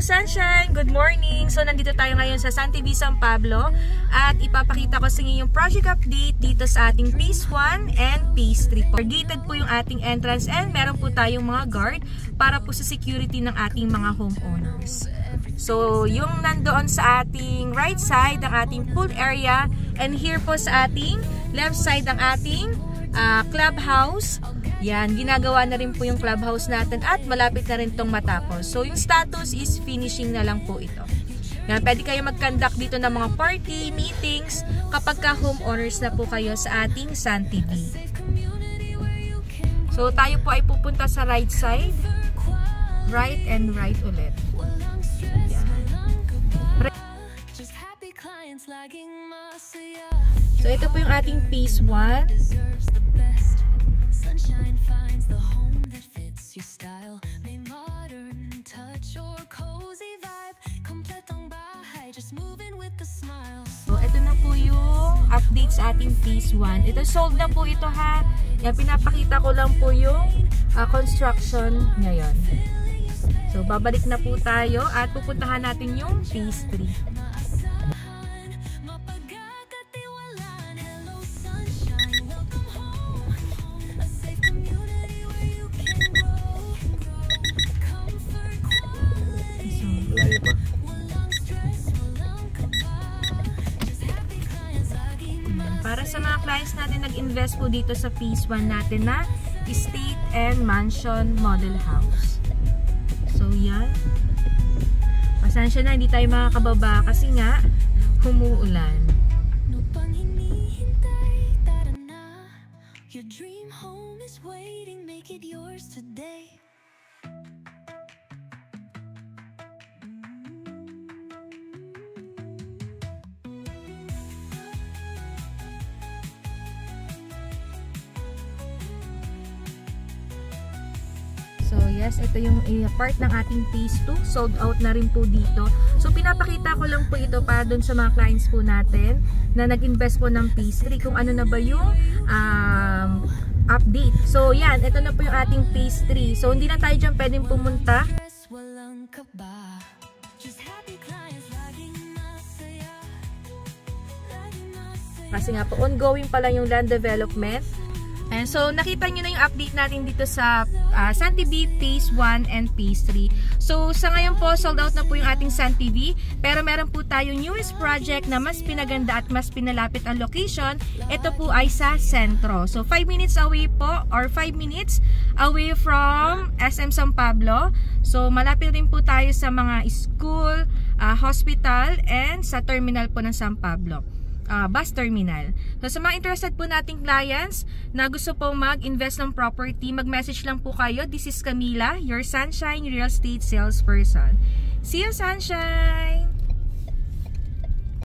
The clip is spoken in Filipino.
Sunshine! Good morning! So, nandito tayo ngayon sa San TV, San Pablo at ipapakita ko sa inyo yung project update dito sa ating Phase 1 and Phase 3 po. Gated po yung ating entrance and meron po tayong mga guard para po sa security ng ating mga homeowners. So, yung nandoon sa ating right side ang ating pool area and here po sa ating left side ang ating clubhouse. Yan, ginagawa na rin po yung clubhouse natin at malapit na rin itong matapos. So, yung status is finishing na lang po ito. Yan, pwede kayo mag-conduct dito ng mga party, meetings, kapag ka homeowners na po kayo sa ating San TV. So, tayo po ay pupunta sa right side. Right and right ulit. Yan. So, ito po yung ating Phase 1. Sunshine finds the home that fits your style. May modern touch or cozy vibe. Kompletong bahay, just moving with the smile. So, ito na po yung update sa ating Phase 1. Ito, sold na po ito ha. Yan, pinapakita ko lang po yung construction ngayon. So, babalik na po tayo at pupuntahan natin yung Phase 3. Para sa mga clients natin nag-invest po dito sa Phase 1 natin na estate and mansion model house. So yan. Pasensya na, hindi tayo makakababa kasi nga humuulan. Your dream home is waiting, make it yours today. So yes, ito yung part ng ating Phase 2. Sold out na rin po dito. So pinapakita ko lang po ito para dun sa mga clients po natin na nag-invest po ng Phase 3 kung ano na ba yung update. So yan, ito na po yung ating Phase 3. So hindi na tayo dyan pwedeng pumunta. Kasi nga po ongoing pa lang yung land development. And so, nakita nyo na yung update natin dito sa San TV Phase 1 and Phase 3. So, sa ngayon po, sold out na po yung ating San TV. Pero meron po tayong newest project na mas pinaganda at mas pinalapit ang location. Ito po ay sa sentro. So, 5 minutes away po or 5 minutes away from SM San Pablo. So, malapit rin po tayo sa mga school, hospital, and sa terminal po ng San Pablo. Bus terminal. So sa mga interested po nating clients na gusto po mag-invest ng property, mag-message lang po kayo. This is Camila, your Sunshine Real Estate Salesperson. See you, Sunshine!